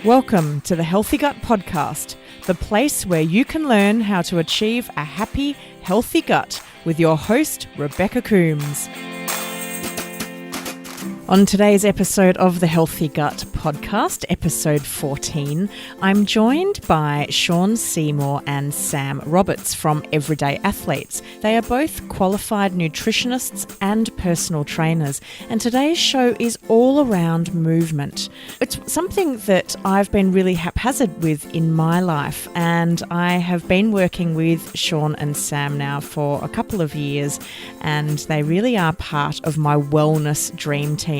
Welcome to the Healthy Gut Podcast, the place where you can learn how to achieve a happy, healthy gut with your host, Rebecca Coombs. On today's episode of the Healthy Gut Podcast, episode 14, I'm joined by Shaun Seymour and Sam Roberts from Everyday Athletes. They are both qualified nutritionists and personal trainers, and today's show is all around movement. It's something that I've been really haphazard with in my life, and I have been working with Shaun and Sam now for a couple of years, and they really are part of my wellness dream team.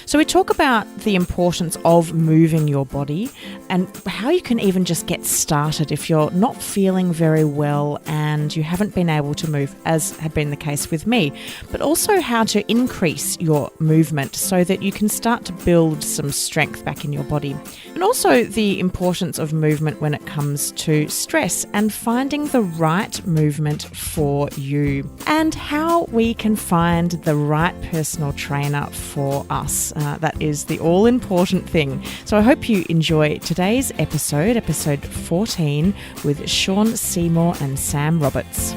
So we talk about the importance of moving your body and how you can even just get started if you're not feeling very well and you haven't been able to move, as had been the case with me, but also how to increase your movement so that you can start to build some strength back in your body. And also the importance of movement when it comes to stress and finding the right movement for you, and how we can find the right personal trainer for us. That is the all-important thing. So I hope you enjoy today's episode 14, with Shaun Seymour and Sam Roberts.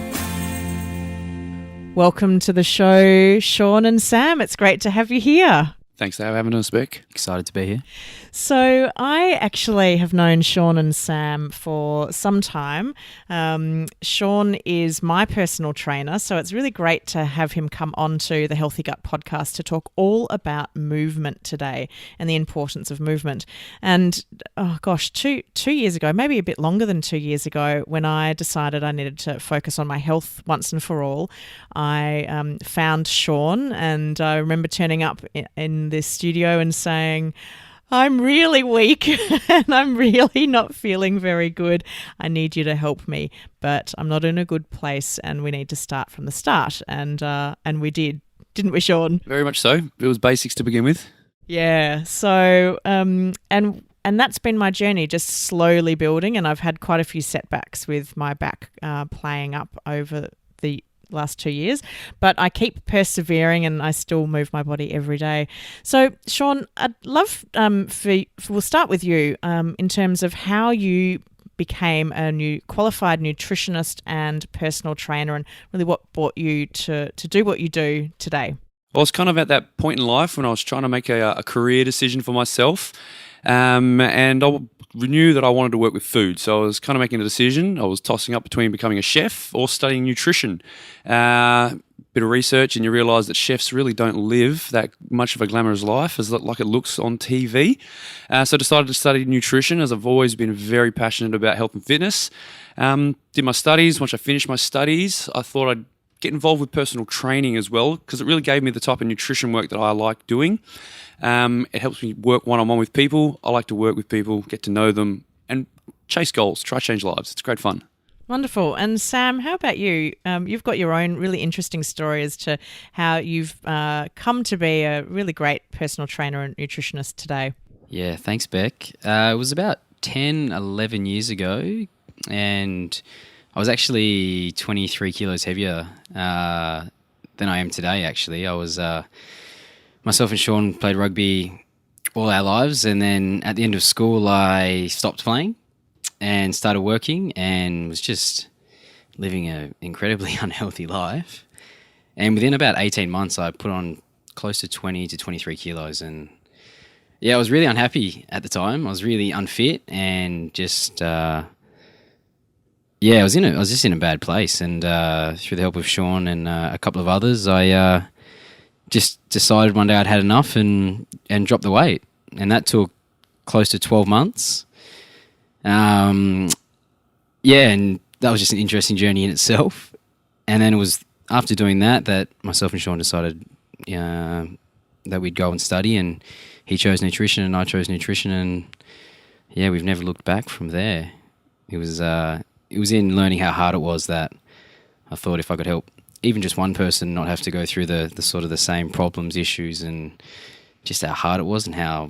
Welcome to the show, Shaun and Sam. It's great to have you here. Thanks for having us, Beck. Excited to be here. So I actually have known Shaun and Sam for some time. Shaun is my personal trainer, so it's really great to have him come on to the Healthy Gut Podcast to talk all about movement today and the importance of movement. And two years ago, maybe a bit longer than 2 years ago, when I decided I needed to focus on my health once and for all, I found Shaun, and I remember turning up in this studio and saying, I'm really weak and I'm really not feeling very good. I need you to help me, but I'm not in a good place and we need to start from the start. And we did, didn't we, Shaun? Very much so. It was basics to begin with. Yeah. So, and that's been my journey, just slowly building. And I've had quite a few setbacks with my back playing up over the last 2 years, but I keep persevering and I still move my body every day. So Shaun, I'd love we'll start with you in terms of how you became a new qualified nutritionist and personal trainer, and really what brought you to do what you do today. Well, I was kind of at that point in life when I was trying to make a career decision for myself, and I knew that I wanted to work with food, so I was kind of making a decision. I was tossing up between becoming a chef or studying nutrition. Bit of research, and you realise that chefs really don't live that much of a glamorous life as like it looks on TV. So I decided to study nutrition, as I've always been very passionate about health and fitness. Did my studies. Once I finished my studies, I thought I'd get involved with personal training as well, because it really gave me the type of nutrition work that I like doing. It helps me work one-on-one with people. I like to work with people, get to know them, and chase goals, try change lives. It's great fun. Wonderful. And Sam, how about you? You've got your own really interesting story as to how you've come to be a really great personal trainer and nutritionist today. Yeah, thanks, Beck. It was about 10, 11 years ago, and I was actually 23 kilos heavier than I am today, actually. I was... Myself and Shaun played rugby all our lives, and then at the end of school I stopped playing and started working and was just living an incredibly unhealthy life. And within about 18 months I put on close to 20 to 23 kilos, and yeah, I was really unhappy at the time. I was really unfit and just I was just in a bad place, and through the help of Shaun and a couple of others, I just decided one day I'd had enough and dropped the weight. And that took close to 12 months. And that was just an interesting journey in itself. And then it was after doing that myself and Shaun decided that we'd go and study, and he chose nutrition and I chose nutrition, and yeah, we've never looked back from there. It was in learning how hard it was that I thought if I could help even just one person not have to go through the sort of the same problems, issues, and just how hard it was and how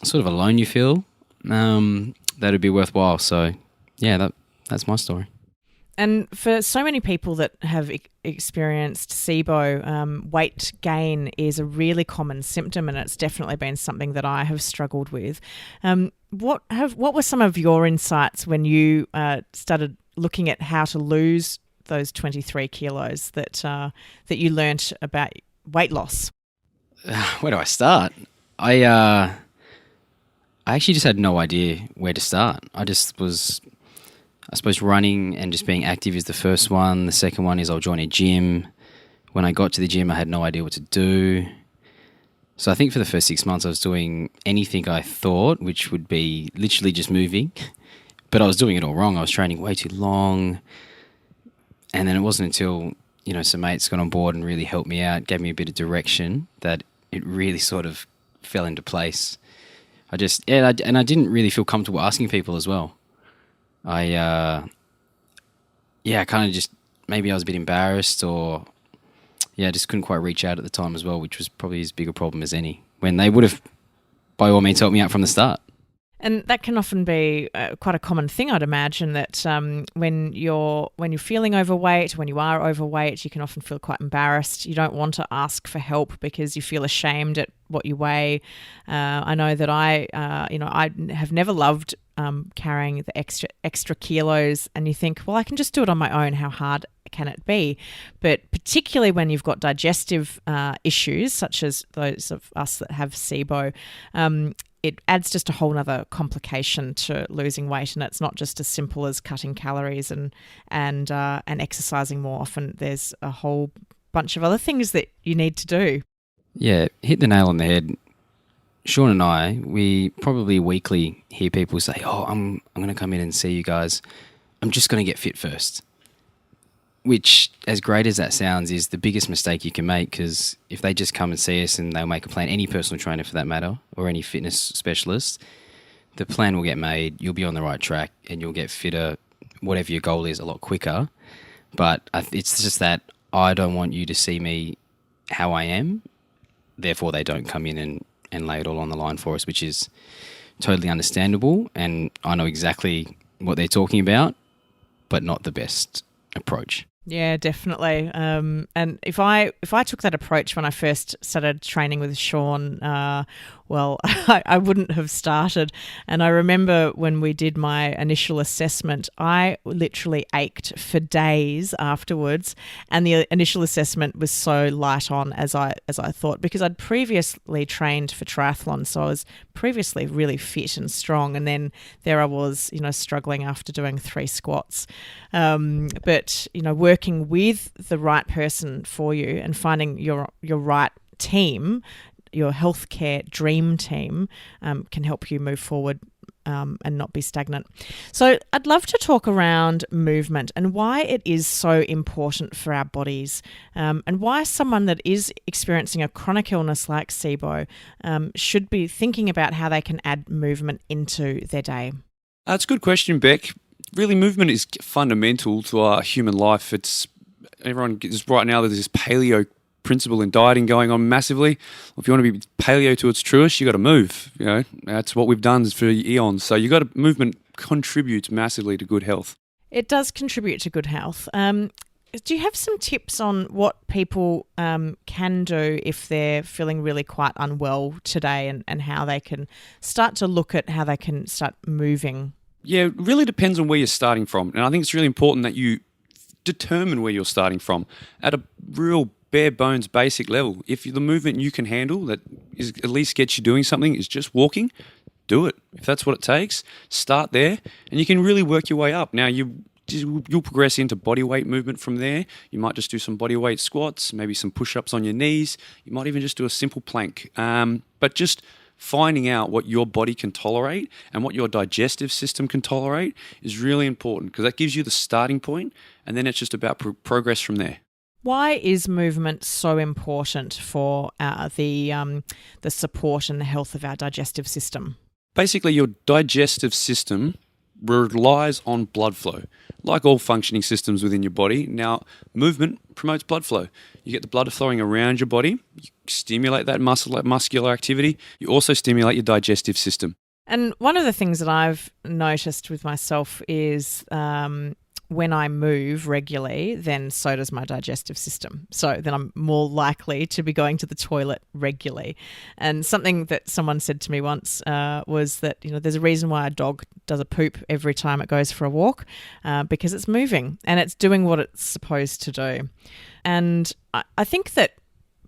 sort of alone you feel, that'd be worthwhile. So yeah, that's my story. And for so many people that have experienced SIBO, weight gain is a really common symptom, and it's definitely been something that I have struggled with. What were some of your insights when you started looking at how to lose those 23 kilos that you learnt about weight loss? Where do I start? I actually just had no idea where to start. I just was, I suppose, running and just being active is the first one. The second one is I'll join a gym. When I got to the gym, I had no idea what to do. So I think for the first 6 months, I was doing anything I thought, which would be literally just moving. But I was doing it all wrong. I was training way too long. And then it wasn't until, some mates got on board and really helped me out, gave me a bit of direction, that it really sort of fell into place. I didn't really feel comfortable asking people as well. I kind of just, maybe I was a bit embarrassed, or I just couldn't quite reach out at the time as well, which was probably as big a problem as any, when they would have by all means helped me out from the start. And that can often be quite a common thing, I'd imagine, that when you're feeling overweight, when you are overweight, you can often feel quite embarrassed. You don't want to ask for help because you feel ashamed at what you weigh. I know that I have never loved carrying the extra kilos, and you think, well, I can just do it on my own. How hard can it be? But particularly when you've got digestive issues, such as those of us that have SIBO, it adds just a whole other complication to losing weight, and it's not just as simple as cutting calories and exercising more often. There's a whole bunch of other things that you need to do. Yeah, hit the nail on the head. Shaun and I, we probably weekly hear people say, "Oh, I'm going to come in and see you guys. I'm just going to get fit first." Which, as great as that sounds, is the biggest mistake you can make, because if they just come and see us and they'll make a plan, any personal trainer for that matter, or any fitness specialist, the plan will get made, you'll be on the right track, and you'll get fitter, whatever your goal is, a lot quicker. But it's just that I don't want you to see me how I am, therefore they don't come in and lay it all on the line for us, which is totally understandable, and I know exactly what they're talking about, but not the best approach. Yeah, definitely. And if I took that approach when I first started training with Shaun, I wouldn't have started. And I remember when we did my initial assessment, I literally ached for days afterwards. And the initial assessment was so light on as I thought, because I'd previously trained for triathlon, so I was previously really fit and strong. And then there I was, struggling after doing 3 squats. But working with the right person for you and finding your right team, your healthcare dream team, can help you move forward and not be stagnant. So I'd love to talk around movement and why it is so important for our bodies, and why someone that is experiencing a chronic illness like SIBO should be thinking about how they can add movement into their day. That's a good question, Beck. Really, movement is fundamental to our human life. Everyone gets right now, there's this paleo principle in dieting going on massively. If you want to be paleo to its truest, you got to move. That's what we've done for eons. So movement contributes massively to good health. It does contribute to good health. Do you have some tips on what people can do if they're feeling really quite unwell today, and how they can start to look at how they can start moving? Yeah, it really depends on where you're starting from. And I think it's really important that you determine where you're starting from at a real bare bones basic level. If the movement you can handle that is at least gets you doing something is just walking, do it. If that's what it takes, start there, and you can really work your way up. Now you'll progress into body weight movement from there. You might just do some body weight squats, maybe some push-ups on your knees. You might even just do a simple plank. But just finding out what your body can tolerate and what your digestive system can tolerate is really important, because that gives you the starting point, and then it's just about progress from there. Why is movement so important for the support and the health of our digestive system? Basically, your digestive system relies on blood flow, like all functioning systems within your body. Now, movement promotes blood flow. You get the blood flowing around your body, you stimulate that muscular activity, you also stimulate your digestive system. And one of the things that I've noticed with myself is when I move regularly, then so does my digestive system. So then I'm more likely to be going to the toilet regularly. And something that someone said to me once was that, there's a reason why a dog does a poop every time it goes for a walk, because it's moving and it's doing what it's supposed to do. And I think that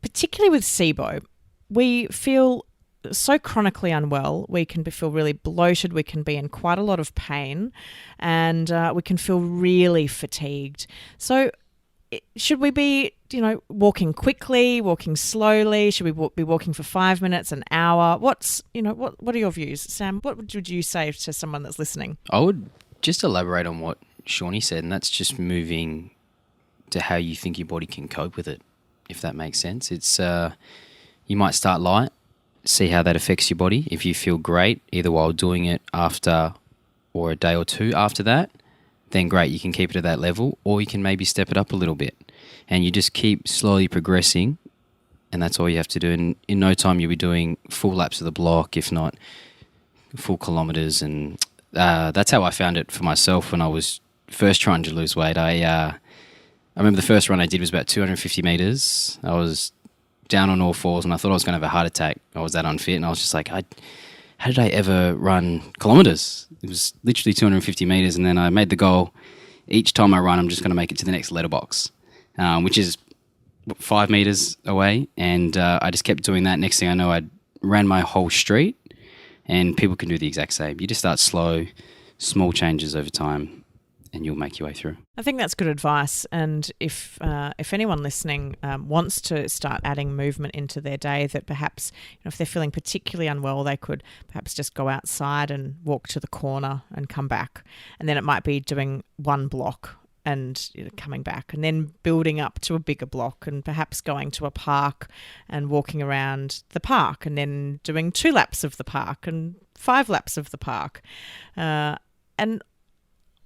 particularly with SIBO, we feel so chronically unwell. We can feel really bloated. We can be in quite a lot of pain, and we can feel really fatigued. So should we be, walking quickly, walking slowly? Should we be walking for 5 minutes, an hour? What are your views, Sam? What would you say to someone that's listening? I would just elaborate on what Shawnee said, and that's just moving to how you think your body can cope with it, if that makes sense. It's you might start light, see how that affects your body. If you feel great, either while doing it after or a day or two after that, then great, you can keep it at that level, or you can maybe step it up a little bit. And you just keep slowly progressing, and that's all you have to do. And in no time, you'll be doing full laps of the block, if not full kilometres. And that's how I found it for myself when I was first trying to lose weight. I remember the first run I did was about 250 metres. I was down on all fours, and I thought I was going to have a heart attack. I was that unfit, and I was just like, how did I ever run kilometres? It was literally 250 metres, and then I made the goal. Each time I run, I'm just going to make it to the next letterbox, which is 5 metres away, and I just kept doing that. Next thing I know, I ran my whole street, and people can do the exact same. You just start slow, small changes over time, and you'll make your way through. I think that's good advice. And if anyone listening wants to start adding movement into their day, that perhaps if they're feeling particularly unwell, they could perhaps just go outside and walk to the corner and come back. And then it might be doing one block and coming back, and then building up to a bigger block, and perhaps going to a park and walking around the park, and then doing 2 laps of the park and 5 laps of the park. And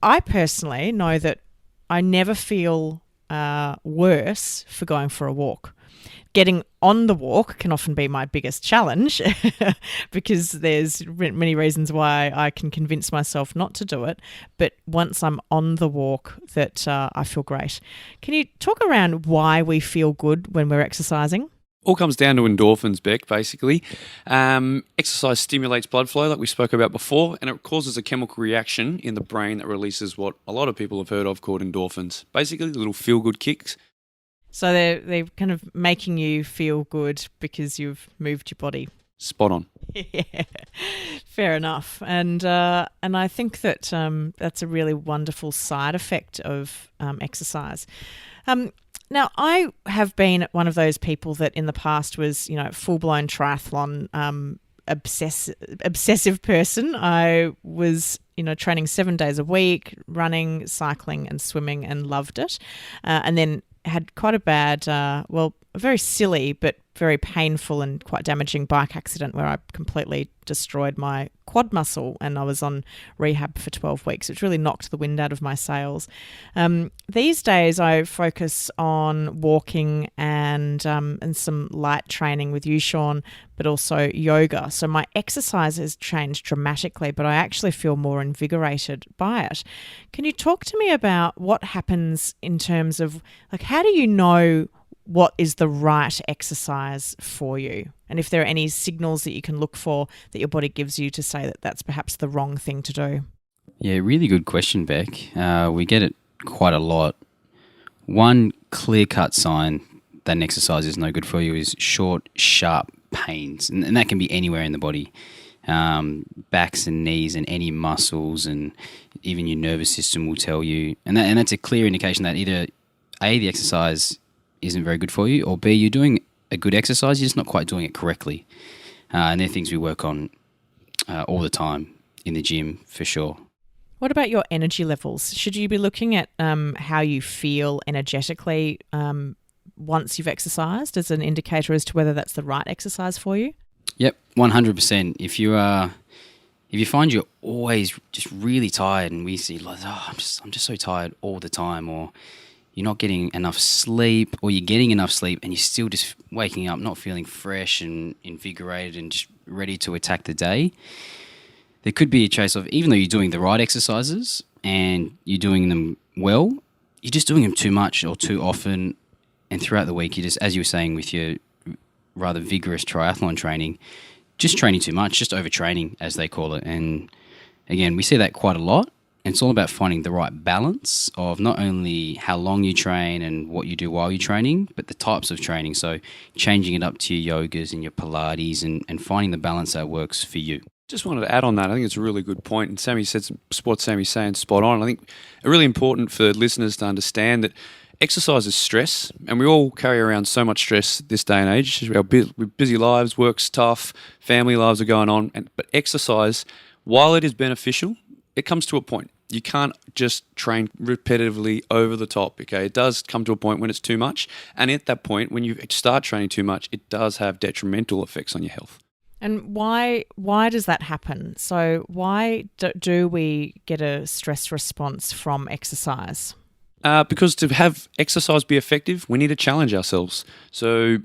I personally know that I never feel worse for going for a walk. Getting on the walk can often be my biggest challenge because there's many reasons why I can convince myself not to do it. But once I'm on the walk, that I feel great. Can you talk around why we feel good when we're exercising? All comes down to endorphins, Beck, basically. Exercise stimulates blood flow, like we spoke about before, and it causes a chemical reaction in the brain that releases what a lot of people have heard of called endorphins. Basically, little feel-good kicks. So they're kind of making you feel good because you've moved your body. Spot on. Yeah, fair enough. And I think that that's a really wonderful side effect of exercise. Now, I have been one of those people that in the past was, full-blown triathlon obsessive person. I was, training 7 days a week, running, cycling and swimming, and loved it. And then had quite a bad, a very silly but very painful and quite damaging bike accident where I completely destroyed my quad muscle, and I was on rehab for 12 weeks, which really knocked the wind out of my sails. These days I focus on walking and some light training with you, Shaun, but also yoga. So my exercise has changed dramatically, but I actually feel more invigorated by it. Can you talk to me about what happens in terms of, how do you know what is the right exercise for you? And if there are any signals that you can look for that your body gives you to say that that's perhaps the wrong thing to do? Yeah, really good question, Beck. We get it quite a lot. One clear-cut sign that an exercise is no good for you is short, sharp pains. And that can be anywhere in the body. Backs and knees and any muscles, and even your nervous system will tell you. And that's a clear indication that either A, the exercise isn't very good for you, or B, you're doing a good exercise, you're just not quite doing it correctly. And they're things we work on all the time in the gym, for sure. What about your energy levels? Should you be looking at how you feel energetically once you've exercised as an indicator as to whether that's the right exercise for you? Yep, 100%. If you find you're always just really tired, and we see I'm just so tired all the time, or you're not getting enough sleep, or you're getting enough sleep and you're still just waking up not feeling fresh and invigorated and just ready to attack the day, there could be a case of, even though you're doing the right exercises and you're doing them well, you're just doing them too much or too often, and throughout the week, you just, as you were saying with your rather vigorous triathlon training, just training too much, just overtraining, as they call it. And again, we see that quite a lot. And it's all about finding the right balance of not only how long you train and what you do while you're training, but the types of training. So changing it up to your yogas and your Pilates and finding the balance that works for you. Just wanted to add on that. I think it's a really good point. And Sammy said what Sammy's saying spot on. I think it's really important for listeners to understand that exercise is stress, and we all carry around so much stress this day and age. Our busy lives, work's tough, family lives are going on. But exercise, while it is beneficial, it comes to a point. You can't just train repetitively over the top, okay? It does come to a point when it's too much. And at that point, when you start training too much, it does have detrimental effects on your health. And why does that happen? So why do we get a stress response from exercise? Because to have exercise be effective, we need to challenge ourselves. So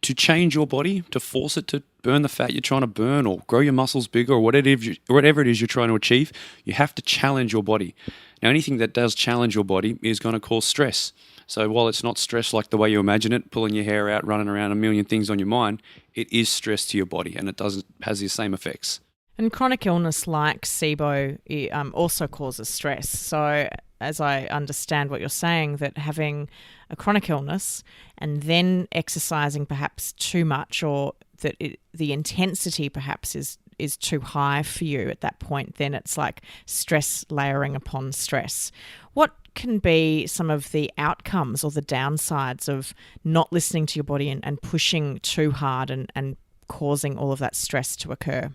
to change your body, to force it to burn the fat you're trying to burn or grow your muscles bigger or whatever it is you're trying to achieve, you have to challenge your body. Now, anything that does challenge your body is going to cause stress. So while it's not stress like the way you imagine it, pulling your hair out, running around a million things on your mind, it is stress to your body, and it has the same effects. And chronic illness like SIBO also causes stress. So as I understand what you're saying, that having a chronic illness and then exercising perhaps too much, or that the intensity perhaps is too high for you at that point, then it's like stress layering upon stress. What can be some of the outcomes or the downsides of not listening to your body and pushing too hard and causing all of that stress to occur?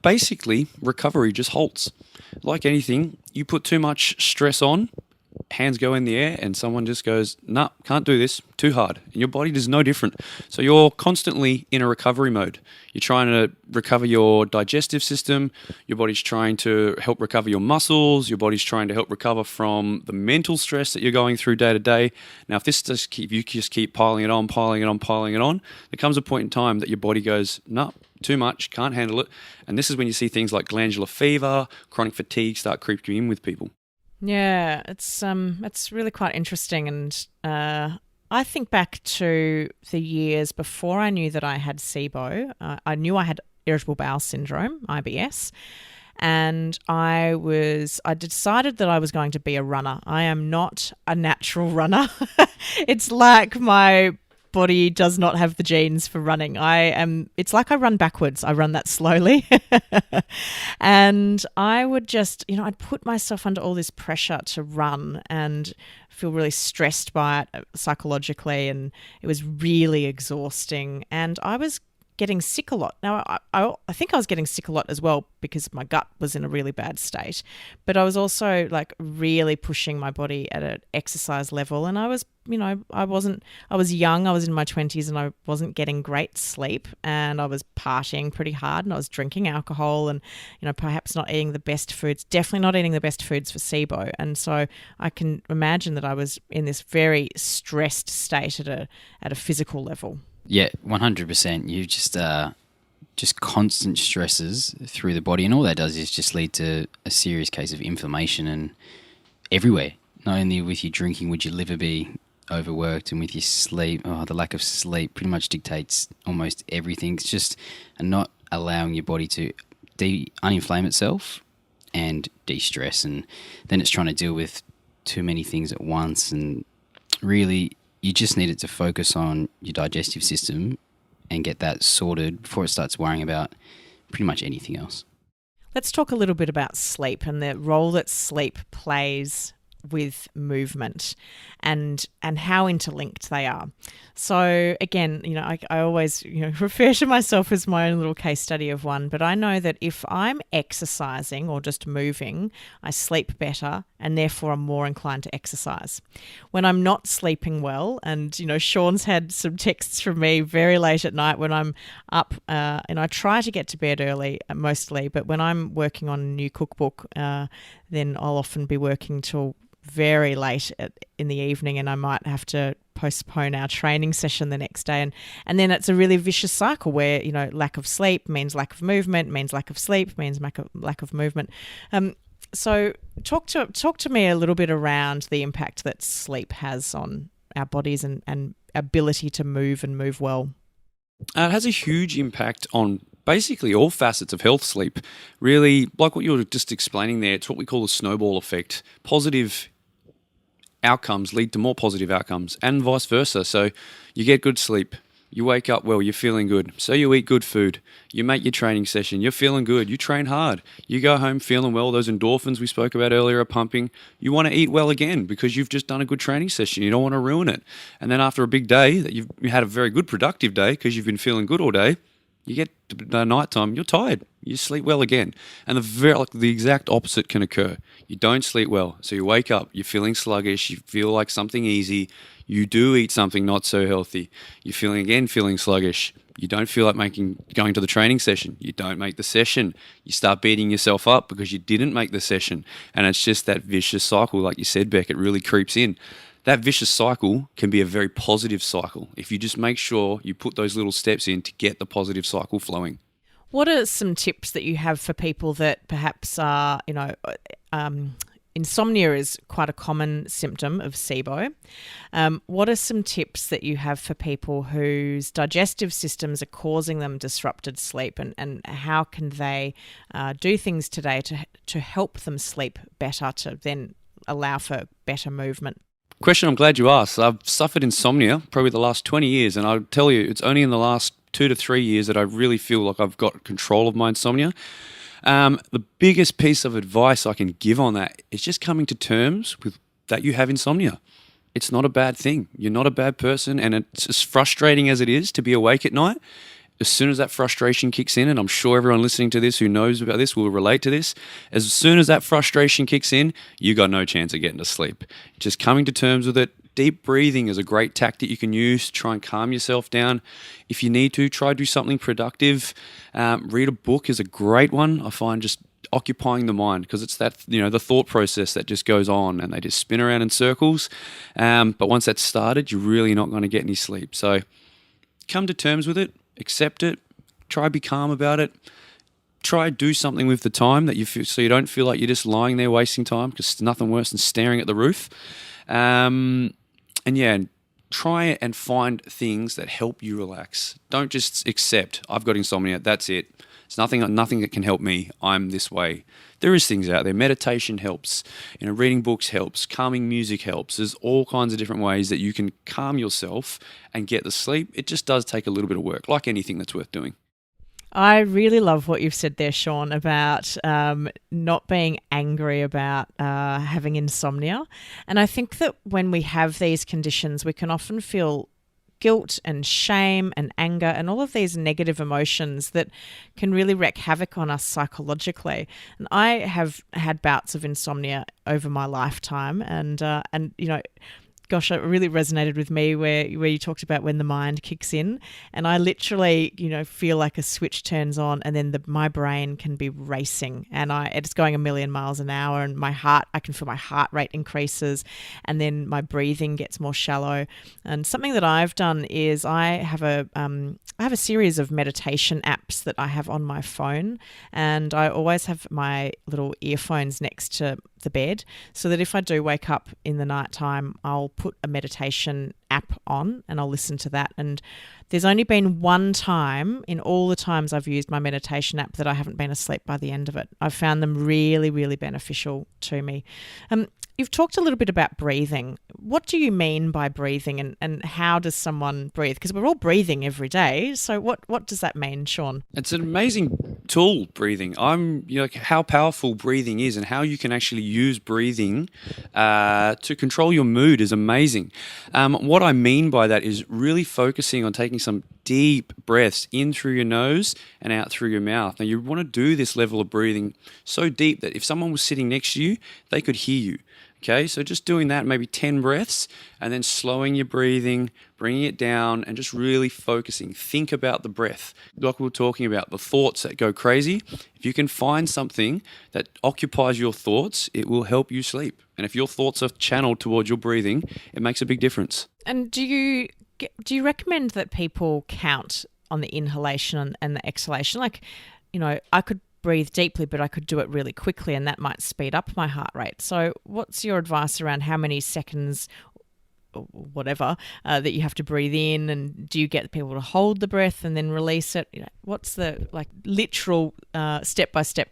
Basically, recovery just halts. Like anything, you put too much stress on, hands go in the air, and someone just goes, nah, can't do this, too hard. And your body does no different. So you're constantly in a recovery mode. You're trying to recover your digestive system. Your body's trying to help recover your muscles. Your body's trying to help recover from the mental stress that you're going through day to day. Now, if you just keep piling it on, there comes a point in time that your body goes, nah, too much, can't handle it. And this is when you see things like glandular fever, chronic fatigue start creeping in with people. Yeah, it's really quite interesting. And I think back to the years before I knew that I had SIBO. I knew I had irritable bowel syndrome, IBS, and I decided that I was going to be a runner. I am not a natural runner. It's like my body does not have the genes for running. It's like I run backwards. I run that slowly. And I would just, I'd put myself under all this pressure to run and feel really stressed by it psychologically. And it was really exhausting. And I was getting sick a lot. Now, I think I was getting sick a lot as well because my gut was in a really bad state. But I was also like really pushing my body at an exercise level. And I was, I was young, I was in my 20s, and I wasn't getting great sleep, and I was partying pretty hard, and I was drinking alcohol and, perhaps not eating the best foods, definitely not eating the best foods for SIBO. And so I can imagine that I was in this very stressed state at a physical level. Yeah, 100%. You just constant stresses through the body, and all that does is just lead to a serious case of inflammation and everywhere. Not only with your drinking would your liver be overworked, and with your sleep, the lack of sleep pretty much dictates almost everything. It's just not allowing your body to uninflame itself and de-stress, and then it's trying to deal with too many things at once, and really you just need it to focus on your digestive system and get that sorted before it starts worrying about pretty much anything else. Let's talk a little bit about sleep and the role that sleep plays with movement and how interlinked they are. So again, I always refer to myself as my own little case study of one, but I know that if I'm exercising or just moving, I sleep better, and therefore I'm more inclined to exercise. When I'm not sleeping well, and Shaun's had some texts from me very late at night when I'm up, and I try to get to bed early mostly, but when I'm working on a new cookbook, then I'll often be working till very late in the evening, and I might have to postpone our training session the next day, and then it's a really vicious cycle where lack of sleep means lack of movement, means lack of sleep means lack of movement. So talk to me a little bit around the impact that sleep has on our bodies and ability to move and move well. It has a huge impact on basically all facets of health, sleep. Really, like what you were just explaining there, it's what we call the snowball effect. Positive outcomes lead to more positive outcomes and vice versa. So you get good sleep. You wake up well, you're feeling good. So you eat good food. You make your training session. You're feeling good. You train hard. You go home feeling well. Those endorphins we spoke about earlier are pumping. You want to eat well again because you've just done a good training session. You don't want to ruin it. And then after a big day, that you had a very good productive day because you've been feeling good all day, you get to night time, you're tired. You sleep well again. And the exact opposite can occur. You don't sleep well. So you wake up, you're feeling sluggish, you feel like something easy. You do eat something not so healthy. You're feeling sluggish. You don't feel like going to the training session. You don't make the session. You start beating yourself up because you didn't make the session. And it's just that vicious cycle, like you said, Beck, it really creeps in. That vicious cycle can be a very positive cycle if you just make sure you put those little steps in to get the positive cycle flowing. What are some tips that you have for people that perhaps are, insomnia is quite a common symptom of SIBO. What are some tips that you have for people whose digestive systems are causing them disrupted sleep, and how can they do things today to help them sleep better, to then allow for better movement? Question I'm glad you asked. I've suffered insomnia probably the last 20 years, and I'll tell you, it's only in the last 2 to 3 years that I really feel like I've got control of my insomnia. The biggest piece of advice I can give on that is just coming to terms with that you have insomnia. It's not a bad thing. You're not a bad person, and it's as frustrating as it is to be awake at night. As soon as that frustration kicks in, and I'm sure everyone listening to this who knows about this will relate to this, as soon as that frustration kicks in, you got no chance of getting to sleep. Just coming to terms with it. Deep breathing is a great tactic you can use to try and calm yourself down. If you need to, try to do something productive. Read a book is a great one. I find just occupying the mind, because it's that, the thought process that just goes on and they just spin around in circles. But once that's started, you're really not going to get any sleep. So come to terms with it. Accept it, try be calm about it, try do something with the time that you feel, so you don't feel like you're just lying there wasting time, because it's nothing worse than staring at the roof. Try and find things that help you relax. Don't just accept, I've got insomnia, that's it. It's nothing that can help me, I'm this way. There is things out there. Meditation helps. Reading books helps. Calming music helps. There's all kinds of different ways that you can calm yourself and get the sleep. It just does take a little bit of work, like anything that's worth doing. I really love what you've said there, Shaun, about not being angry about having insomnia. And I think that when we have these conditions, we can often feel guilt and shame and anger and all of these negative emotions that can really wreak havoc on us psychologically. And I have had bouts of insomnia over my lifetime, and gosh, it really resonated with me where you talked about when the mind kicks in, and I literally, feel like a switch turns on, and then my brain can be racing, and it's going a million miles an hour, and I can feel my heart rate increases, and then my breathing gets more shallow. And something that I've done is I have a series of meditation apps that I have on my phone, and I always have my little earphones next to the bed, so that if I do wake up in the night time, I'll put a meditation app on and I'll listen to that. And there's only been one time in all the times I've used my meditation app that I haven't been asleep by the end of it. I've found them really, really beneficial to me. You've talked a little bit about breathing. What do you mean by breathing, and how does someone breathe? Because we're all breathing every day. So what does that mean, Shaun? It's an amazing tool, breathing. How powerful breathing is, and how you can actually use breathing to control your mood is amazing. What I mean by that is really focusing on taking some deep breaths in through your nose and out through your mouth. Now, you want to do this level of breathing so deep that if someone was sitting next to you, they could hear you. Okay, so just doing that, maybe 10 breaths, and then slowing your breathing, bringing it down, and just really focusing. Think about the breath. Like we were talking about, the thoughts that go crazy. If you can find something that occupies your thoughts, it will help you sleep. And if your thoughts are channeled towards your breathing, it makes a big difference. And do you recommend that people count on the inhalation and the exhalation? I could breathe deeply, but I could do it really quickly, and that might speed up my heart rate. So what's your advice around how many seconds or whatever that you have to breathe in, and do you get people to hold the breath and then release it? What's the literal step-by-step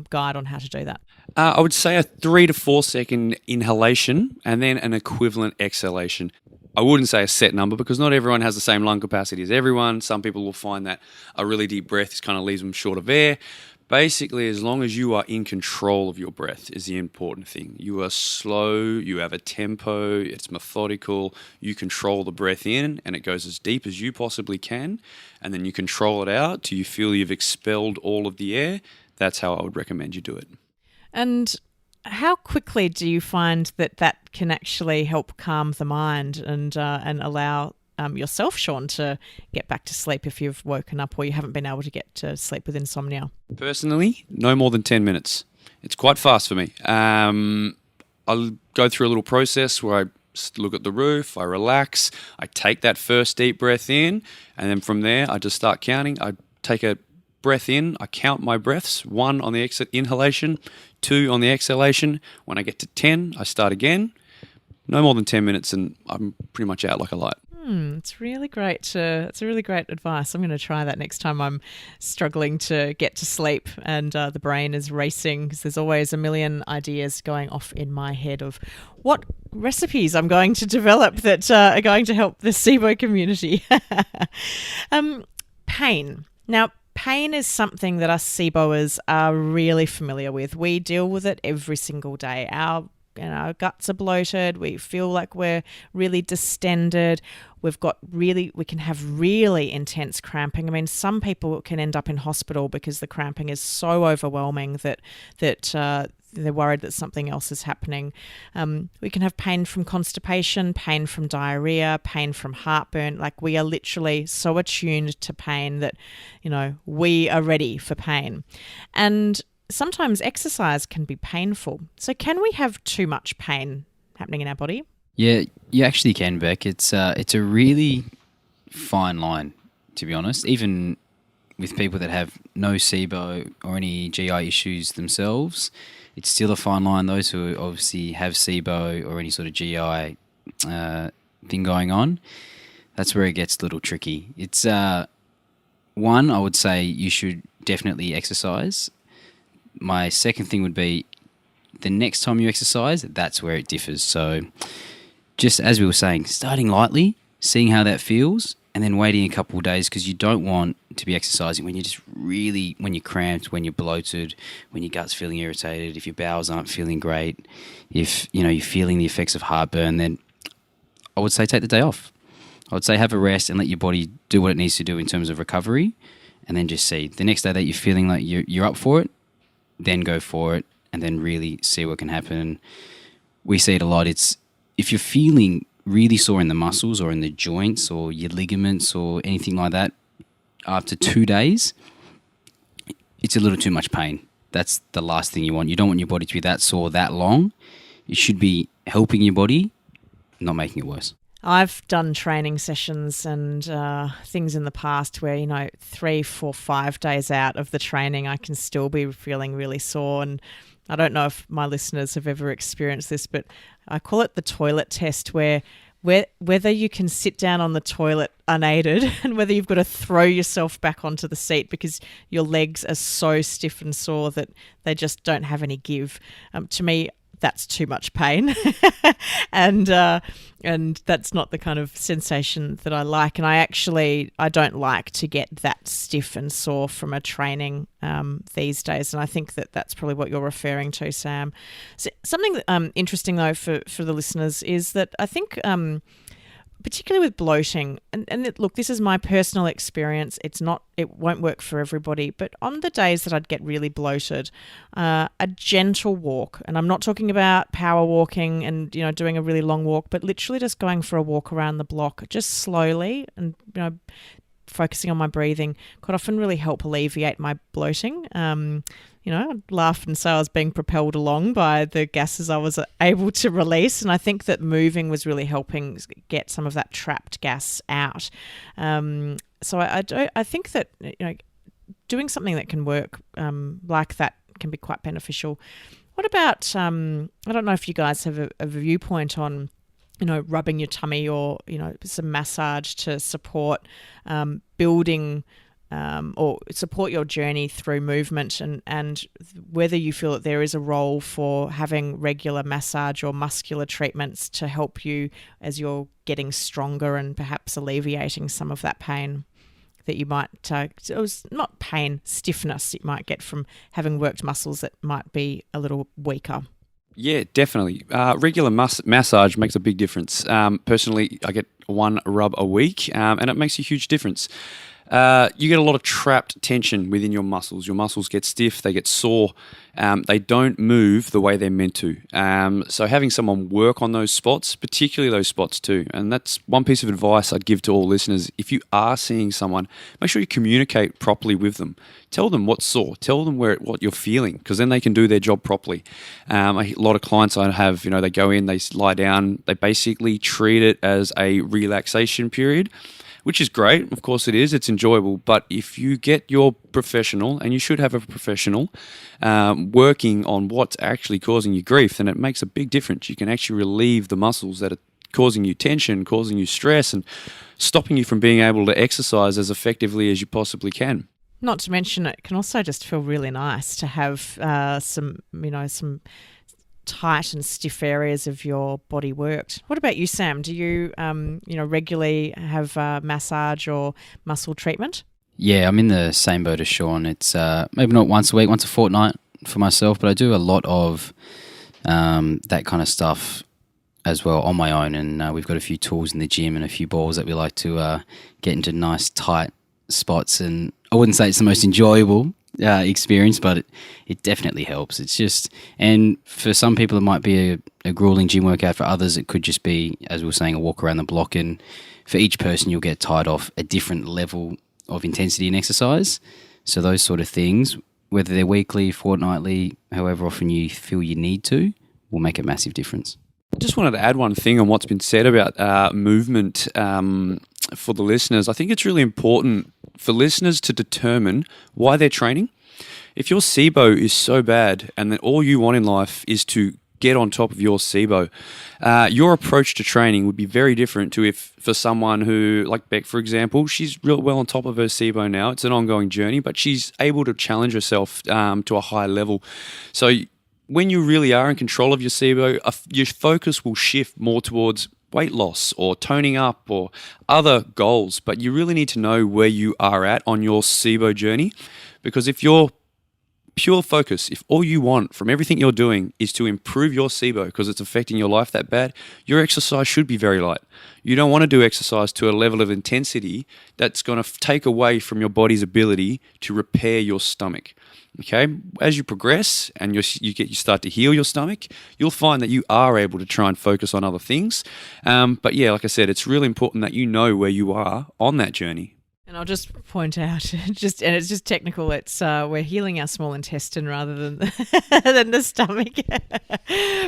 guide on how to do that? I would say a 3 to 4 second inhalation and then an equivalent exhalation. I wouldn't say a set number because not everyone has the same lung capacity as everyone. Some people will find that a really deep breath just kind of leaves them short of air. Basically, as long as you are in control of your breath is the important thing. You are slow, you have a tempo, it's methodical, you control the breath in and it goes as deep as you possibly can, and then you control it out till you feel you've expelled all of the air. That's how I would recommend you do it. And how quickly do you find that can actually help calm the mind and allow yourself, Shaun, to get back to sleep if you've woken up or you haven't been able to get to sleep with insomnia? Personally, no more than 10 minutes. It's quite fast for me. I'll go through a little process where I look at the roof, I relax, I take that first deep breath in, and then from there I just start counting. I take a breath in, I count my breaths, 1 on the inhalation, 2 on the exhalation. When I get to 10, I start again. No more than 10 minutes and I'm pretty much out like a light. It's really great. It's a really great advice. I'm going to try that next time I'm struggling to get to sleep and the brain is racing, because there's always a million ideas going off in my head of what recipes I'm going to develop that are going to help the SIBO community. Pain. Now, pain is something that us SIBOers are really familiar with. We deal with it every single day. Our guts are bloated. We feel like we're really distended. We can have really intense cramping. I mean, some people can end up in hospital because the cramping is so overwhelming that they're worried that something else is happening. We can have pain from constipation, pain from diarrhea, pain from heartburn. Like, we are literally so attuned to pain that, we are ready for pain. And sometimes exercise can be painful. So can we have too much pain happening in our body? Yeah, you actually can, Beck. It's a really fine line, to be honest. Even with people that have no SIBO or any GI issues themselves, it's still a fine line. Those who obviously have SIBO or any sort of GI thing going on, that's where it gets a little tricky. It's one, I would say you should definitely exercise. My second thing would be the next time you exercise, that's where it differs. So just as we were saying, starting lightly, seeing how that feels, and then waiting a couple of days, because you don't want to be exercising when you're cramped, when you're bloated, when your gut's feeling irritated, if your bowels aren't feeling great, if you're feeling the effects of heartburn, then I would say take the day off. I would say have a rest and let your body do what it needs to do in terms of recovery, and then just see. The next day that you're feeling like you're up for it, then go for it, and then really see what can happen. We see it a lot. It's if you're feeling really sore in the muscles or in the joints or your ligaments or anything like that, after 2 days, it's a little too much pain. That's the last thing you want. You don't want your body to be that sore that long. It should be helping your body, not making it worse. I've done training sessions and things in the past where, 3, 4, 5 days out of the training, I can still be feeling really sore. And I don't know if my listeners have ever experienced this, but I call it the toilet test, where whether you can sit down on the toilet unaided and whether you've got to throw yourself back onto the seat because your legs are so stiff and sore that they just don't have any give. To me, that's too much pain. and that's not the kind of sensation that I like. And I don't like to get that stiff and sore from a training these days. And I think that's probably what you're referring to, Sam. So, something interesting though for the listeners is that I think particularly with bloating, and look, this is my personal experience. It won't work for everybody, but on the days that I'd get really bloated, a gentle walk, and I'm not talking about power walking and doing a really long walk, but literally just going for a walk around the block, just slowly, and focusing on my breathing could often really help alleviate my bloating. I'd laugh and say I was being propelled along by the gases I was able to release. And I think that moving was really helping get some of that trapped gas out. So I think that, doing something that can work like that can be quite beneficial. What about, I don't know if you guys have a viewpoint on, rubbing your tummy or, some massage to support building or support your journey through movement, and whether you feel that there is a role for having regular massage or muscular treatments to help you as you're getting stronger and perhaps alleviating some of that pain that you might, it was not pain, stiffness you might get from having worked muscles that might be a little weaker. Yeah, definitely. Regular massage makes a big difference. Personally, I get one rub a week, and it makes a huge difference. You get a lot of trapped tension within your muscles. Your muscles get stiff, they get sore, they don't move the way they're meant to. So having someone work on those spots, particularly those spots too, and that's one piece of advice I'd give to all listeners. If you are seeing someone, make sure you communicate properly with them. Tell them what's sore. Tell them what you're feeling, because then they can do their job properly. A lot of clients I have, they go in, they lie down, they basically treat it as a relaxation period, which is great. Of course it is. It's enjoyable. But if you get your professional, and you should have a professional, working on what's actually causing you grief, then it makes a big difference. You can actually relieve the muscles that are causing you tension, causing you stress, and stopping you from being able to exercise as effectively as you possibly can. Not to mention, it can also just feel really nice to have some tight and stiff areas of your body worked. What about you, Sam? Do you, regularly have massage or muscle treatment? Yeah, I'm in the same boat as Shaun. It's maybe not once a week, once a fortnight for myself, but I do a lot of that kind of stuff as well on my own. And we've got a few tools in the gym and a few balls that we like to get into nice tight spots. And I wouldn't say it's the most enjoyable experience, but it definitely helps. It's just, and for some people it might be a grueling gym workout. For others it could just be, as we were saying, a walk around the block. And for each person you'll get tied off a different level of intensity in exercise. So those sort of things, whether they're weekly, fortnightly, however often you feel you need to, will make a massive difference. I just wanted to add one thing on what's been said about movement for the listeners. I think it's really important for listeners to determine why they're training. If your SIBO is so bad and that all you want in life is to get on top of your SIBO, your approach to training would be very different to if for someone who, like Beck, for example, she's real well on top of her SIBO now. It's an ongoing journey, but she's able to challenge herself to a high level. So when you really are in control of your SIBO, your focus will shift more towards weight loss or toning up or other goals. But you really need to know where you are at on your SIBO journey, because if your pure focus, if all you want from everything you're doing is to improve your SIBO because it's affecting your life that bad, your exercise should be very light. You don't want to do exercise to a level of intensity that's going to take away from your body's ability to repair your stomach. Okay, as you progress and you start to heal your stomach, you'll find that you are able to try and focus on other things. But yeah, like I said, it's really important that you know where you are on that journey. And I'll just point out, and it's just technical. It's we're healing our small intestine rather than than the stomach.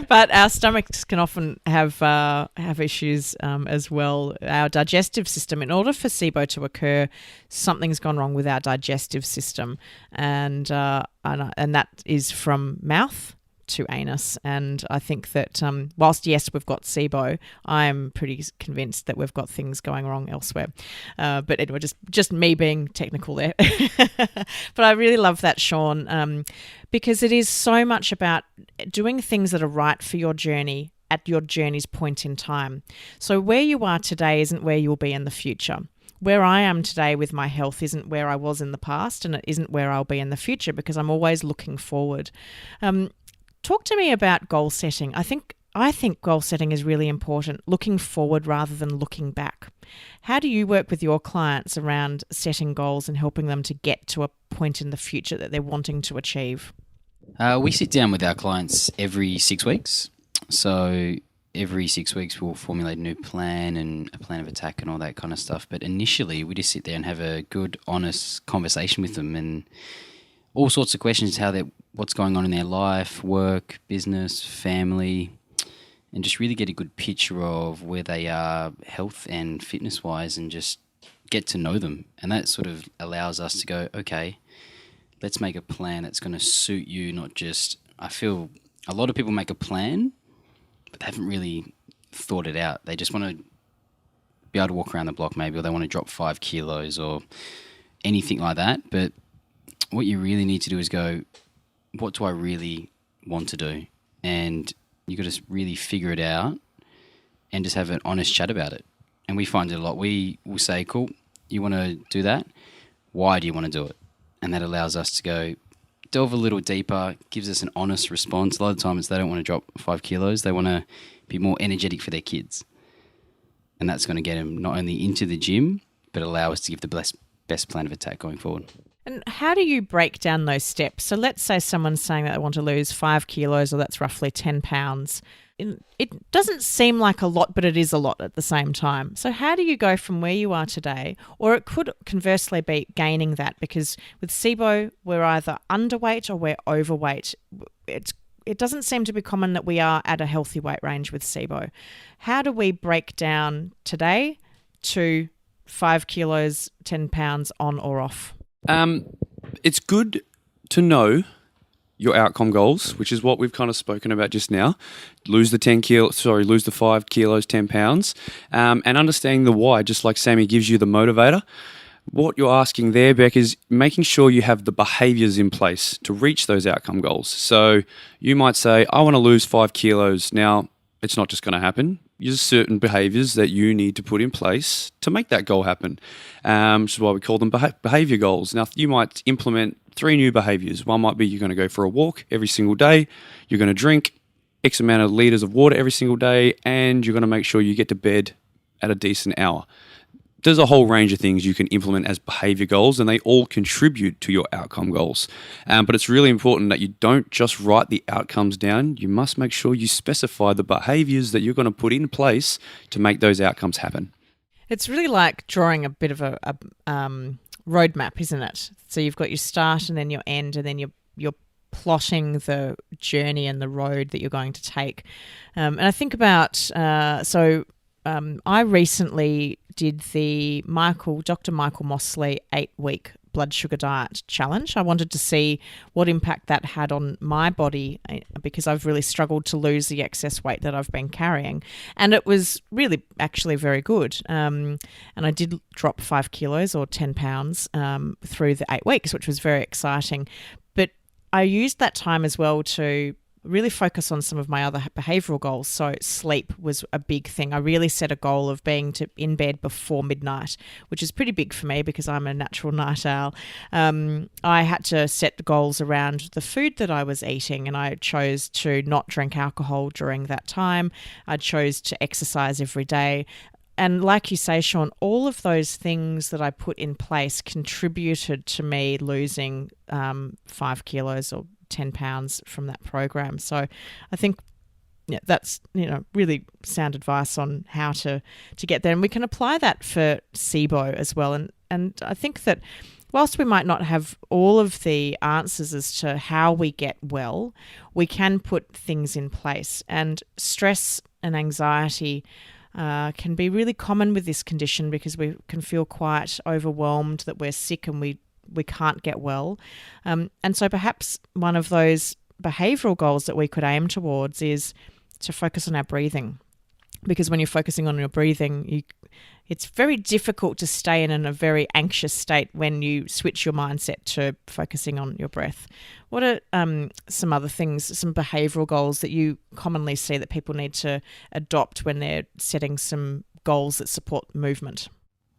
But our stomachs can often have issues as well. Our digestive system. In order for SIBO to occur, something's gone wrong with our digestive system, and that is from mouth to anus. And I think that whilst yes, we've got SIBO, I'm pretty convinced that we've got things going wrong elsewhere. But anyway, just me being technical there. But I really love that, Shaun, because it is so much about doing things that are right for your journey at your journey's point in time. So where you are today isn't where you'll be in the future. Where I am today with my health isn't where I was in the past, and it isn't where I'll be in the future, because I'm always looking forward. Talk to me about goal setting. I think goal setting is really important, looking forward rather than looking back. How do you work with your clients around setting goals and helping them to get to a point in the future that they're wanting to achieve? We sit down with our clients every 6 weeks. So every 6 weeks we'll formulate a new plan and a plan of attack and all that kind of stuff. But initially we just sit there and have a good, honest conversation with them, and all sorts of questions, what's going on in their life, work, business, family, and just really get a good picture of where they are health and fitness-wise, and just get to know them. And that sort of allows us to go, okay, let's make a plan that's going to suit you, not just, I feel a lot of people make a plan, but they haven't really thought it out. They just want to be able to walk around the block maybe, or they want to drop 5 kilos or anything like that. But what you really need to do is go, what do I really want to do? And you got to really figure it out and just have an honest chat about it. And we find it a lot. We will say, cool, you want to do that? Why do you want to do it? And that allows us to go delve a little deeper, gives us an honest response. A lot of times they don't want to drop 5 kilos. They want to be more energetic for their kids. And that's going to get them not only into the gym, but allow us to give the best plan of attack going forward. And how do you break down those steps? So let's say someone's saying that they want to lose 5 kilos, or that's roughly 10 pounds. It doesn't seem like a lot, but it is a lot at the same time. So how do you go from where you are today, or it could conversely be gaining that, because with SIBO, we're either underweight or we're overweight. It doesn't seem to be common that we are at a healthy weight range with SIBO. How do we break down today to 5 kilos, 10 pounds on or off? It's good to know your outcome goals, which is what we've kind of spoken about just now. Lose the 5 kilos, 10 pounds, and understanding the why, just like Sammy gives you the motivator. What you're asking there, Beck, is making sure you have the behaviors in place to reach those outcome goals. So you might say, I want to lose 5 kilos. Now, it's not just going to happen. There's certain behaviors that you need to put in place to make that goal happen, which is why we call them behavior goals. Now, you might implement 3 new behaviors. One might be you're going to go for a walk every single day, you're going to drink X amount of litres of water every single day, and you're going to make sure you get to bed at a decent hour. There's a whole range of things you can implement as behavior goals, and they all contribute to your outcome goals. But it's really important that you don't just write the outcomes down. You must make sure you specify the behaviors that you're going to put in place to make those outcomes happen. It's really like drawing a bit of a roadmap, isn't it? So you've got your start and then your end, and then you're plotting the journey and the road that you're going to take. And I think about I recently did the Dr. Michael Mosley 8-week blood sugar diet challenge. I wanted to see what impact that had on my body, because I've really struggled to lose the excess weight that I've been carrying. And it was really actually very good. And I did drop 5 kilos or 10 pounds through the 8 weeks, which was very exciting. But I used that time as well to really focus on some of my other behavioural goals. So sleep was a big thing. I really set a goal of being in bed before midnight, which is pretty big for me because I'm a natural night owl. I had to set goals around the food that I was eating, and I chose to not drink alcohol during that time. I chose to exercise every day. And like you say, Shaun, all of those things that I put in place contributed to me losing 5 kilos or 10 pounds from that program. So I think that's really sound advice on how to get there. And we can apply that for SIBO as well. And I think that whilst we might not have all of the answers as to how we get well, we can put things in place. And stress and anxiety can be really common with this condition, because we can feel quite overwhelmed that we're sick and we can't get well. And so perhaps one of those behavioural goals that we could aim towards is to focus on our breathing. Because when you're focusing on your breathing, it's very difficult to stay in a very anxious state when you switch your mindset to focusing on your breath. What are some other things, some behavioural goals that you commonly see that people need to adopt when they're setting some goals that support movement?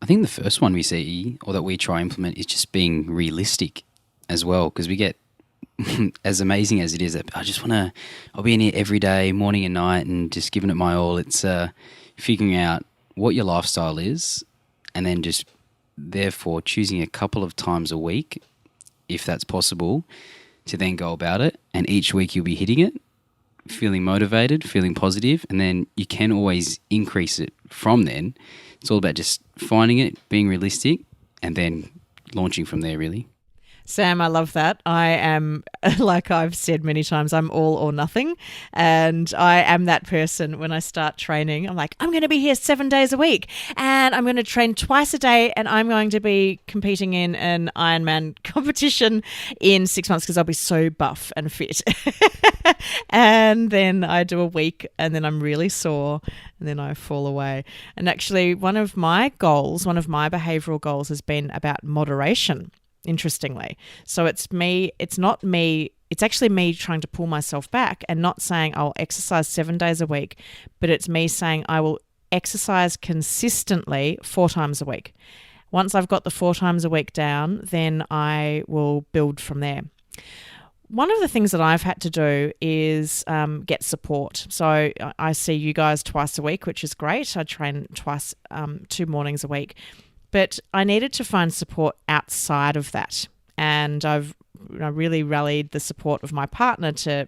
I think the first one we see, or that we try to implement, is just being realistic as well, because we get, as amazing as it is, I'll be in here every day, morning and night, and just giving it my all. It's figuring out what your lifestyle is, and then just therefore choosing a couple of times a week, if that's possible, to then go about it. And each week you'll be hitting it, feeling motivated, feeling positive, and then you can always increase it from then. It's all about just finding it, being realistic, and then launching from there, really. Sam, I love that. I am, like I've said many times, I'm all or nothing. And I am that person when I start training. I'm like, I'm going to be here 7 days a week and I'm going to train twice a day and I'm going to be competing in an Ironman competition in 6 months because I'll be so buff and fit. And then I do a week and then I'm really sore and then I fall away. And actually, one of my behavioral goals has been about moderation. Interestingly. So it's actually me trying to pull myself back and not saying I'll exercise 7 days a week, but it's me saying I will exercise consistently 4 times a week. Once I've got the 4 times a week down, then I will build from there. One of the things that I've had to do is get support. So I see you guys twice a week, which is great. I train twice, 2 mornings a week. But I needed to find support outside of that. And I've really rallied the support of my partner to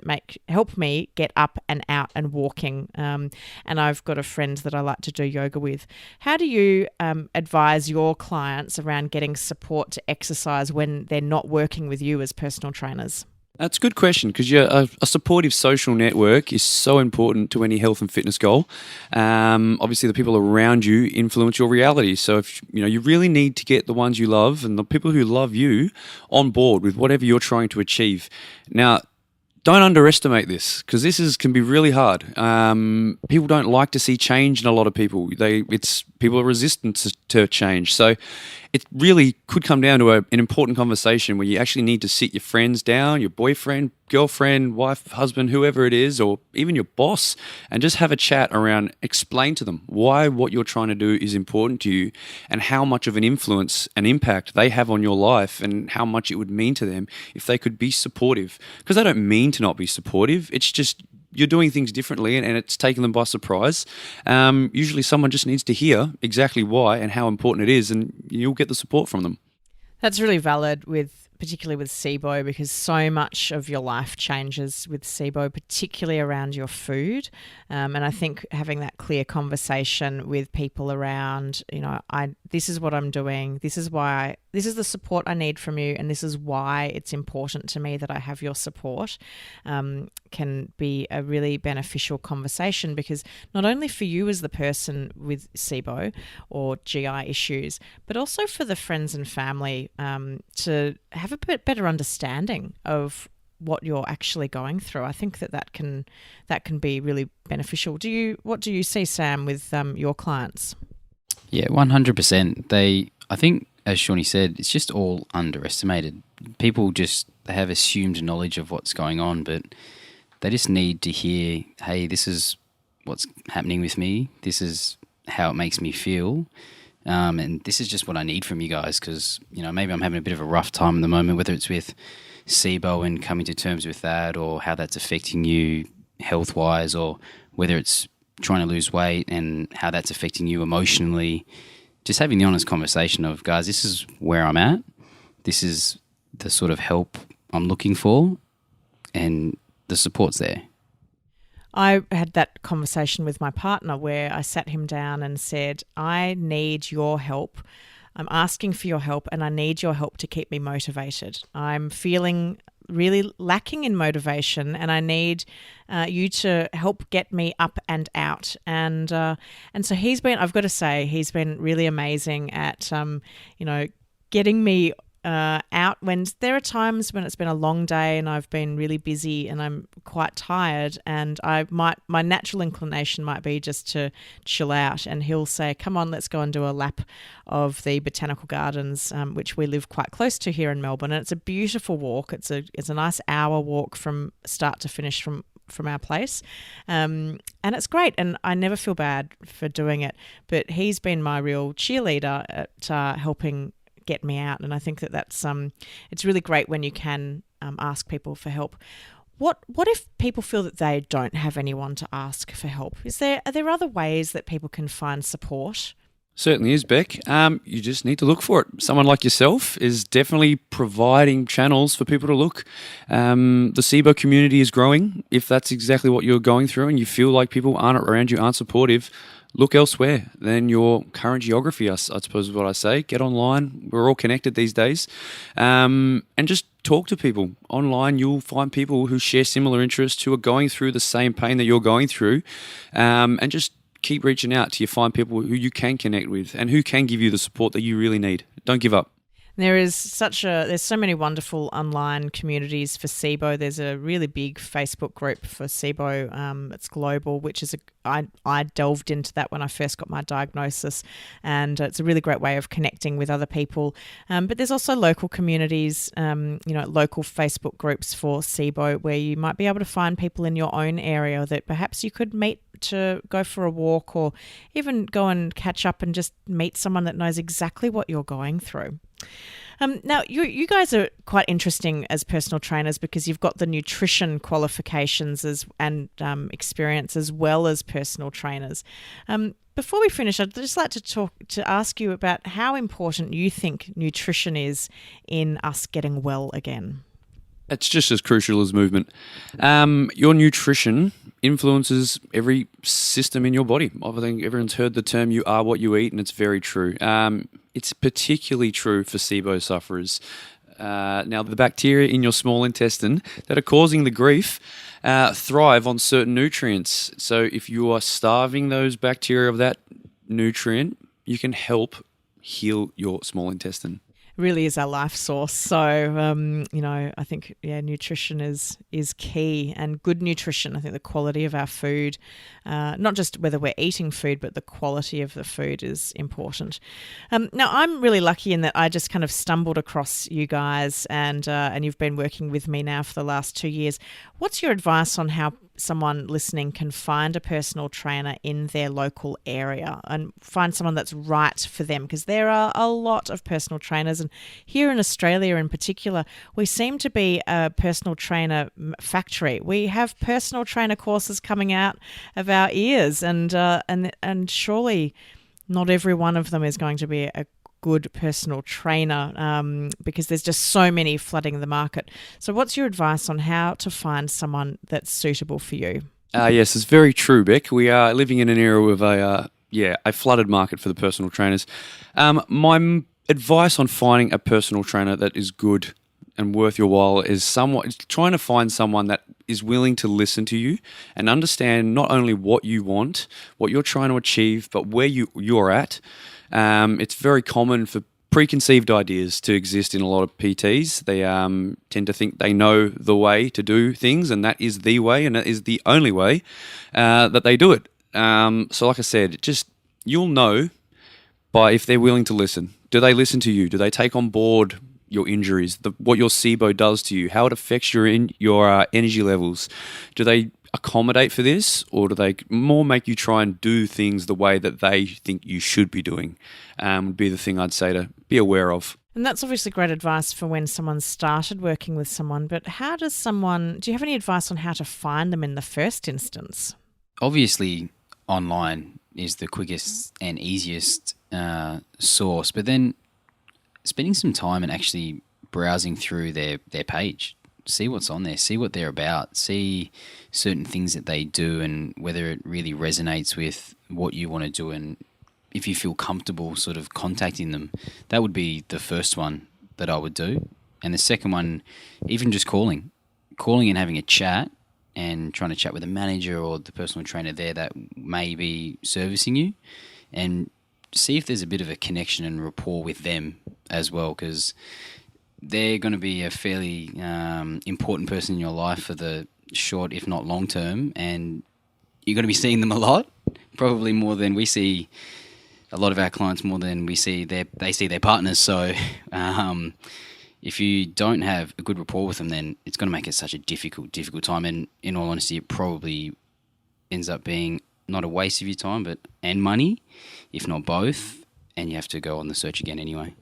help me get up and out and walking. And I've got a friend that I like to do yoga with. How do you advise your clients around getting support to exercise when they're not working with you as personal trainers? That's a good question because a supportive social network is so important to any health and fitness goal. Obviously, the people around you influence your reality. So if you really need to get the ones you love and the people who love you on board with whatever you're trying to achieve. Now, don't underestimate this because can be really hard. People don't like to see change in a lot of people. People are resistant to change. So it really could come down to an important conversation where you actually need to sit your friends down, your boyfriend, girlfriend, wife, husband, whoever it is, or even your boss, and just have a chat around, explain to them why what you're trying to do is important to you and how much of an influence and impact they have on your life and how much it would mean to them if they could be supportive. Because they don't mean to not be supportive. It's just you're doing things differently and it's taking them by surprise. Usually someone just needs to hear exactly why and how important it is, and you'll get the support from them. That's really valid, particularly with SIBO, because so much of your life changes with SIBO, particularly around your food. And I think having that clear conversation with people around, this is what I'm doing, this is the support I need from you, and this is why it's important to me that I have your support, can be a really beneficial conversation, because not only for you as the person with SIBO or GI issues, but also for the friends and family to have a bit better understanding of what you're actually going through. I think that can be really beneficial. What do you see, Sam, with your clients? Yeah, 100%. I think, as Shawnee said, it's just all underestimated. People they have assumed knowledge of what's going on, but they just need to hear, hey, this is what's happening with me. This is how it makes me feel. And this is just what I need from you guys because, maybe I'm having a bit of a rough time at the moment, whether it's with SIBO and coming to terms with that, or how that's affecting you health-wise, or whether it's trying to lose weight and how that's affecting you emotionally. Just having the honest conversation of, guys, this is where I'm at. This is the sort of help I'm looking for, and the support's there. I had that conversation with my partner where I sat him down and said, I need your help. I'm asking for your help and I need your help to keep me motivated. I'm feeling really lacking in motivation and I need you to help get me up and out. And so I've got to say, he's been really amazing at, getting me out when there are times when it's been a long day and I've been really busy and I'm quite tired, and my natural inclination might be just to chill out, and he'll say, come on, let's go and do a lap of the botanical gardens, which we live quite close to here in Melbourne, and it's a beautiful walk. It's a nice hour walk from start to finish from our place, and it's great, and I never feel bad for doing it, but he's been my real cheerleader at helping get me out. And I think that's it's really great when you can ask people for help. What if people feel that they don't have anyone to ask for help? Are there other ways that people can find support? Certainly is, Beck. You just need to look for it. Someone like yourself is definitely providing channels for people to look. The SIBO community is growing. If that's exactly what you're going through and you feel like people around you aren't supportive, look elsewhere than your current geography, I suppose is what I say. Get online. We're all connected these days. And just talk to people. Online, you'll find people who share similar interests, who are going through the same pain that you're going through. And just keep reaching out till you find people who you can connect with and who can give you the support that you really need. Don't give up. There's so many wonderful online communities for SIBO. There's a really big Facebook group for SIBO. It's global, which is I delved into that when I first got my diagnosis, and it's a really great way of connecting with other people. But there's also local communities, local Facebook groups for SIBO, where you might be able to find people in your own area that perhaps you could meet to go for a walk, or even go and catch up and just meet someone that knows exactly what you're going through. Now, you guys are quite interesting as personal trainers because you've got the nutrition qualifications and experience as well as personal trainers. Before we finish, I'd just like to ask you about how important you think nutrition is in us getting well again. It's just as crucial as movement. Your nutrition influences every system in your body. I think everyone's heard the term "you are what you eat," and it's very true. It's particularly true for SIBO sufferers. Now, the bacteria in your small intestine that are causing the grief thrive on certain nutrients. So if you are starving those bacteria of that nutrient, you can help heal your small intestine. Really is our life source. So, I think, nutrition is key, and good nutrition. I think the quality of our food, not just whether we're eating food, but the quality of the food is important. Now, I'm really lucky in that I just kind of stumbled across you guys, and you've been working with me now for the last 2 years. What's your advice on how someone listening can find a personal trainer in their local area and find someone that's right for them? Because there are a lot of personal trainers, and here in Australia in particular, we seem to be a personal trainer factory. We have personal trainer courses coming out of our ears, and surely not every one of them is going to be a good personal trainer because there's just so many flooding the market. So what's your advice on how to find someone that's suitable for you? Yes, it's very true, Beck. We are living in an era with a flooded market for the personal trainers. My advice on finding a personal trainer that is good and worth your while is trying to find someone that is willing to listen to you and understand not only what you want, what you're trying to achieve, but where you're at. It's very common for preconceived ideas to exist in a lot of PTs. They tend to think they know the way to do things, and that is the way, and that is the only way that they do it. So like I said, you'll know by if they're willing to listen. Do they listen to you? Do they take on board your injuries, what your SIBO does to you, how it affects your energy levels? Do they accommodate for this, or do they more make you try and do things the way that they think you should be doing? Would be the thing I'd say to be aware of. And that's obviously great advice for when someone started working with someone, but do you have any advice on how to find them in the first instance? Obviously, online is the quickest and easiest source, but then spending some time and actually browsing through their page, see what's on there, see what they're about, see certain things that they do and whether it really resonates with what you want to do, and if you feel comfortable sort of contacting them. That would be the first one that I would do. And the second one, even just calling and having a chat and trying to chat with a manager or the personal trainer there that may be servicing you, and see if there's a bit of a connection and rapport with them as well, because they're going to be a fairly important person in your life for the short, if not long term, and you're going to be seeing them a lot, probably more than we see a lot of our clients, more than they see their partners. So if you don't have a good rapport with them, then it's going to make it such a difficult time. And in all honesty, it probably ends up being not a waste of your time, and money, if not both, and you have to go on the search again anyway.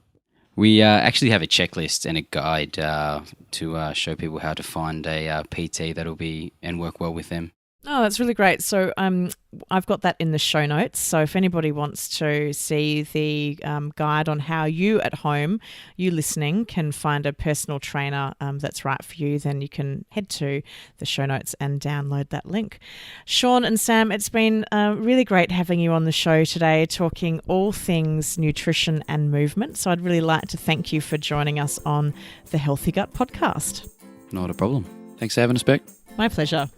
We actually have a checklist and a guide to show people how to find a PT that'll be and work well with them. Oh, that's really great. So I've got that in the show notes. So if anybody wants to see the guide on how you at home, you listening, can find a personal trainer that's right for you, then you can head to the show notes and download that link. Shaun and Sam, it's been really great having you on the show today, talking all things nutrition and movement. So I'd really like to thank you for joining us on the Healthy Gut podcast. Not a problem. Thanks for having us, Beck. My pleasure.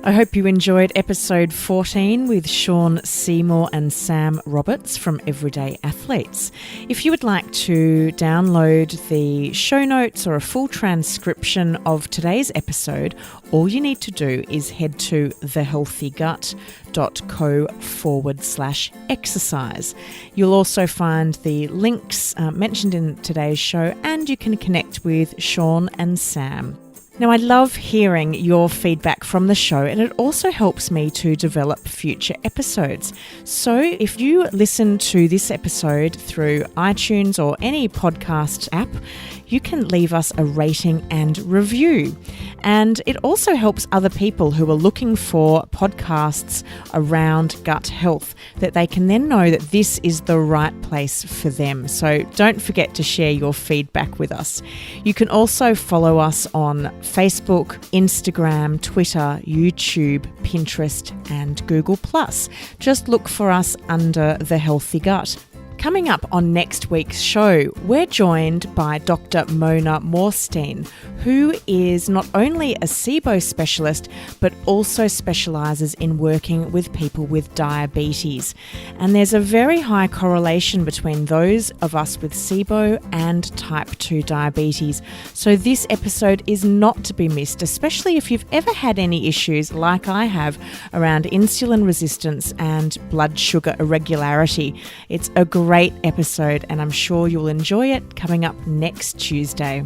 I hope you enjoyed episode 14 with Shaun Seymour and Sam Roberts from Everyday Athletes. If you would like to download the show notes or a full transcription of today's episode, all you need to do is head to thehealthygut.co/exercise. You'll also find the links mentioned in today's show, and you can connect with Shaun and Sam. Now, I love hearing your feedback from the show, and it also helps me to develop future episodes. So if you listen to this episode through iTunes or any podcast app, you can leave us a rating and review. And it also helps other people who are looking for podcasts around gut health, that they can then know that this is the right place for them. So don't forget to share your feedback with us. You can also follow us on Facebook, Instagram, Twitter, YouTube, Pinterest, and Google+. Just look for us under The Healthy Gut. Coming up on next week's show, we're joined by Dr. Mona Morstein, who is not only a SIBO specialist, but also specialises in working with people with diabetes. And there's a very high correlation between those of us with SIBO and type 2 diabetes. So this episode is not to be missed, especially if you've ever had any issues like I have around insulin resistance and blood sugar irregularity. It's a great episode, and I'm sure you'll enjoy it, coming up next Tuesday.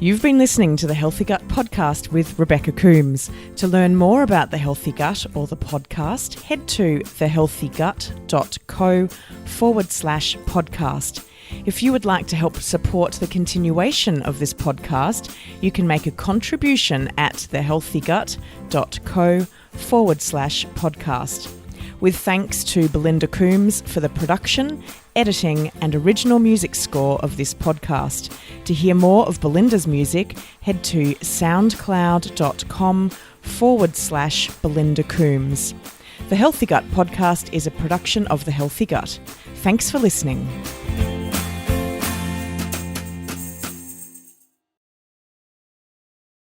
You've been listening to the Healthy Gut podcast with Rebecca Coombs. To learn more about the Healthy Gut or the podcast, head to thehealthygut.co/podcast. If you would like to help support the continuation of this podcast, you can make a contribution at thehealthygut.co/podcast. With thanks to Belinda Coombs for the production, editing, and original music score of this podcast. To hear more of Belinda's music, head to soundcloud.com/Belinda Coombs. The Healthy Gut podcast is a production of The Healthy Gut. Thanks for listening.